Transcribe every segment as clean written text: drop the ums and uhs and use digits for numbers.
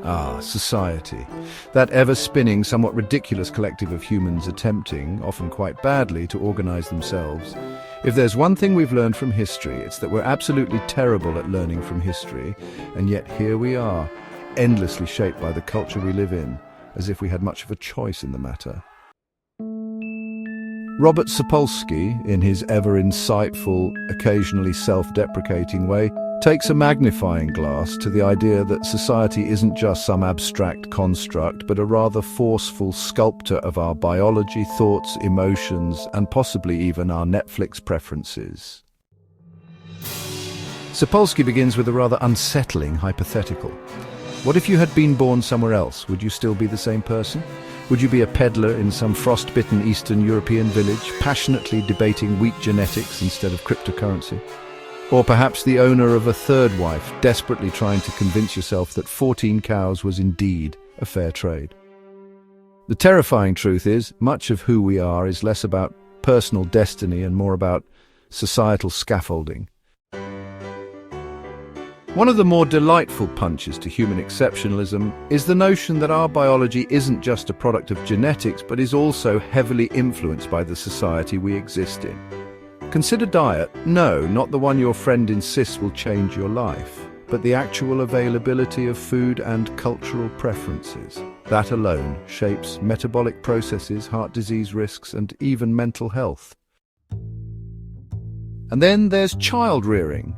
Ah, society. That ever-spinning, somewhat ridiculous collective of humans attempting, often quite badly, to organize themselves. If there's one thing we've learned from history, it's that we're absolutely terrible at learning from history, and yet here we are, endlessly shaped by the culture we live in, as if we had much of a choice in the matter. Robert Sapolsky, in his ever-insightful, occasionally self-deprecating way, takes a magnifying glass to the idea that society isn't just some abstract construct, but a rather forceful sculptor of our biology, thoughts, emotions, and possibly even our Netflix preferences. Sapolsky begins with a rather unsettling hypothetical. What if you had been born somewhere else? Would you still be the same person? Would you be a peddler in some frost-bitten Eastern European village, passionately debating wheat genetics instead of cryptocurrency? Or perhaps the owner of a third wife, desperately trying to convince yourself that 14 cows was indeed a fair trade. The terrifying truth is, much of who we are is less about personal destiny and more about societal scaffolding. One of the more delightful punches to human exceptionalism is the notion that our biology isn't just a product of genetics, but is also heavily influenced by the society we exist in. Consider diet. No, not the one your friend insists will change your life, but the actual availability of food and cultural preferences. That alone shapes metabolic processes, heart disease risks, and even mental health. And then there's child rearing.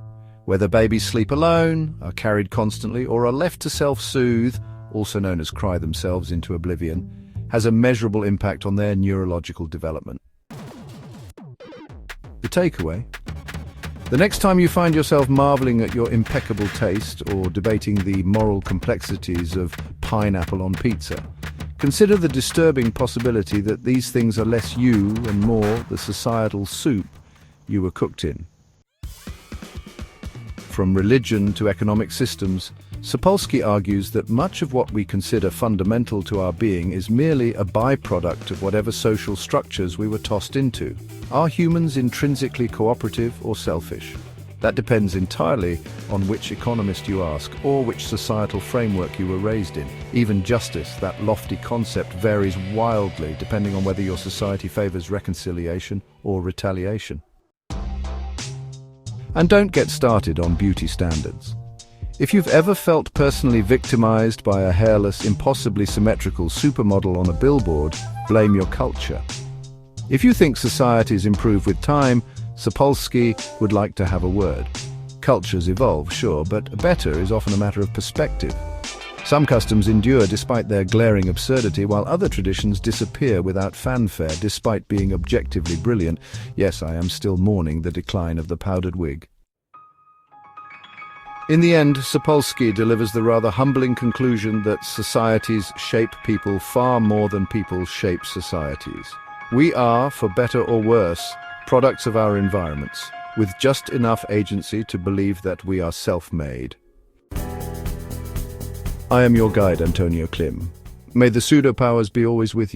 Whether babies sleep alone, are carried constantly, or are left to self-soothe, also known as cry themselves into oblivion, has a measurable impact on their neurological development. The takeaway? The next time you find yourself marveling at your impeccable taste or debating the moral complexities of pineapple on pizza, consider the disturbing possibility that these things are less you and more the societal soup you were cooked in. From religion to economic systems, Sapolsky argues that much of what we consider fundamental to our being is merely a byproduct of whatever social structures we were tossed into. Are humans intrinsically cooperative or selfish? That depends entirely on which economist you ask, or which societal framework you were raised in. Even justice, that lofty concept, varies wildly depending on whether your society favors reconciliation or retaliation. And don't get started on beauty standards. If you've ever felt personally victimized by a hairless, impossibly symmetrical supermodel on a billboard, blame your culture. If you think societies improve with time, Sapolsky would like to have a word. Cultures evolve, sure, but better is often a matter of perspective. Some customs endure despite their glaring absurdity, while other traditions disappear without fanfare, despite being objectively brilliant. Yes, I am still mourning the decline of the powdered wig. In the end, Sapolsky delivers the rather humbling conclusion that societies shape people far more than people shape societies. We are, for better or worse, products of our environments, with just enough agency to believe that we are self-made. I am your guide, Antonio Klim. May the pseudo-powers be always with you.